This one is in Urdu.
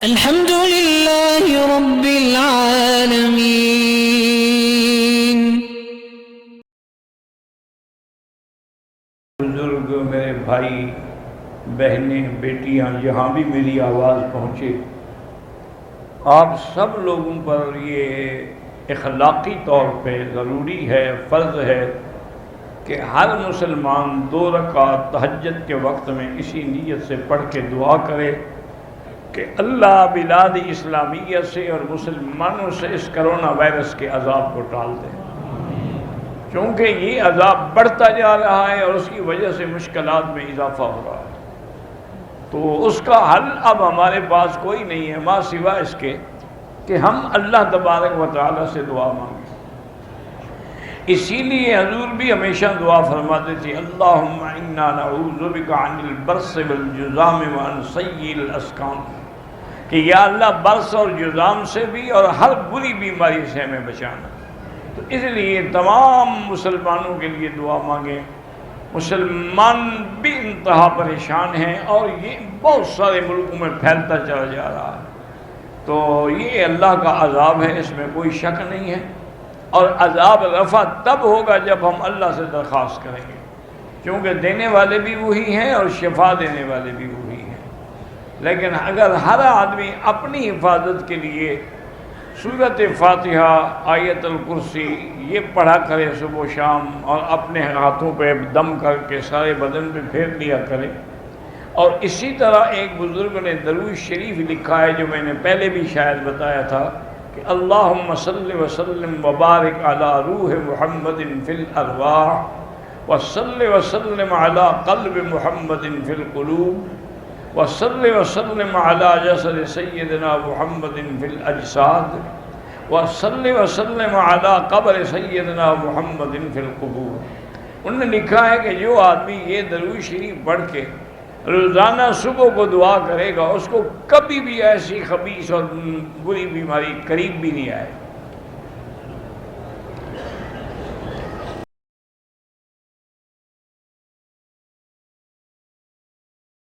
الحمد للہ رب العالمین۔ بزرگ، میرے بھائی بہنیں، بیٹیاں، جہاں بھی میری آواز پہنچے، آپ سب لوگوں پر یہ اخلاقی طور پہ ضروری ہے، فرض ہے کہ ہر مسلمان 2 رکعت تہجد کے وقت میں اسی نیت سے پڑھ کے دعا کرے کہ اللہ بلاد اسلامیہ سے اور مسلمانوں سے اس کرونا وائرس کے عذاب کو ٹال دے، کیونکہ یہ عذاب بڑھتا جا رہا ہے اور اس کی وجہ سے مشکلات میں اضافہ ہو رہا ہے۔ تو اس کا حل اب ہمارے پاس کوئی نہیں ہے ماں سوا اس کے کہ ہم اللہ تبارک و تعالیٰ سے دعا مانگیں۔ اسی لیے حضور بھی ہمیشہ دعا فرماتے تھے، اللہم انا نعوذ بک عن البرص والجذام وعن سیء الاسقام، کہ یا اللہ برص اور جذام سے بھی اور ہر بری بیماری سے ہمیں بچانا۔ تو اس لیے تمام مسلمانوں کے لیے دعا مانگیں۔ مسلمان بھی انتہا پریشان ہیں اور یہ بہت سارے ملکوں میں پھیلتا چلا جا رہا ہے، تو یہ اللہ کا عذاب ہے، اس میں کوئی شک نہیں ہے، اور عذاب رفع تب ہوگا جب ہم اللہ سے درخواست کریں گے، کیونکہ دینے والے بھی وہی ہیں اور شفا دینے والے بھی وہی ہیں۔ لیکن اگر ہر آدمی اپنی حفاظت کے لیے سورۃ فاتحہ، آیت الکرسی یہ پڑھا کرے صبح و شام، اور اپنے ہاتھوں پہ دم کر کے سارے بدن پہ پھیر لیا کرے، اور اسی طرح ایک بزرگ نے درود شریف لکھا ہے جو میں نے پہلے بھی شاید بتایا تھا کہ اللہم صلی وسلم وبارک علی روح محمد فی الارواح وصلی وسلم علی قلب محمد فی القلوب وصلی وسلم علی جسد سیدنا محمد فی الاجساد وصلی وسلم علی قبر سیدنا محمد فی القبور۔ انہوں نے لکھا ہے کہ جو آدمی یہ درود شریف پڑھ کے روزانہ صبح کو دعا کرے گا، اس کو کبھی بھی ایسی خبیث اور بری بیماری قریب بھی نہیں آئے۔